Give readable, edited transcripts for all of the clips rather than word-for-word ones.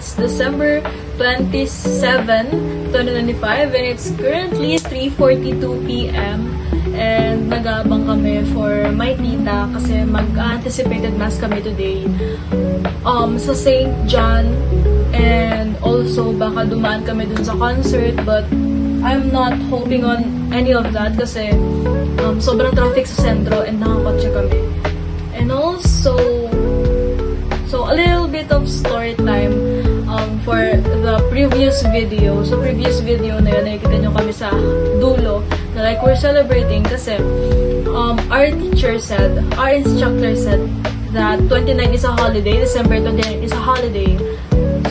It's December 27, 2025 and it's currently 3:42 p.m. and nag-aabang kami for my tita kasi mag-anticipated mass kami today sa St. John, and also baka dumaan kami dun sa concert, but I'm not hoping on any of that kasi sobrang traffic sa sentro and nakakotse kami. And also, so a little bit of story time for the previous video. So previous video na yun, nakikita nyo kami sa dulo na like we're celebrating kasi our instructor said that 29 is a holiday, December 29 is a holiday.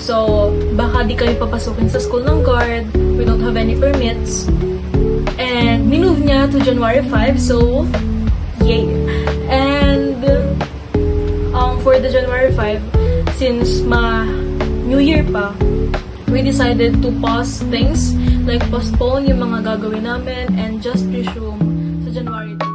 So, baka di kami papasukin sa school ng guard, we don't have any permits. And minove niya to January 5, so yay! And for the January 5, since New Year pa, we decided to pause things, like postpone yung mga gagawin namin and just resume sa January 2.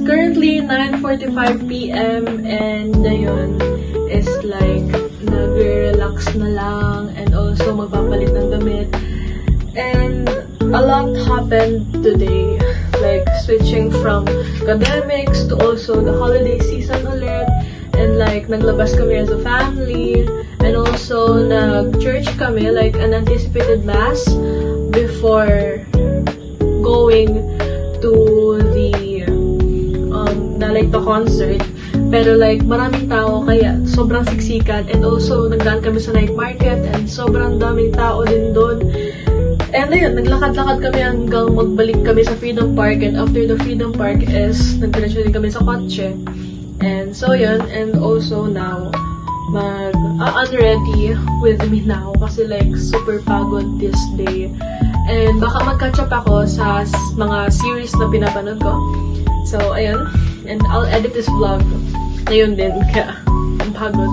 currently 9:45 p.m. and ayun, is like nagre-relax na lang and also magpapalit ng damit. And a lot happened today, like switching from academics to also the holiday season ulit. And like, naglabas kami as a family. And also, nag-church kami, like an anticipated mass before going to the concert. Pero like, maraming tao, kaya sobrang siksikan. And also, nagdaan kami sa night market and sobrang daming tao din doon. And ayun, naglakad-lakad kami hanggang magbalik kami sa Freedom Park. And after the Freedom Park is, nagdiretso din kami sa kotse. And so yun, and also now, unready with me now kasi like super pagod this day. And baka mag-catch up ako sa mga series na pinapanood ko. So ayun, and I'll edit this vlog na yun din, kaya ang pagod.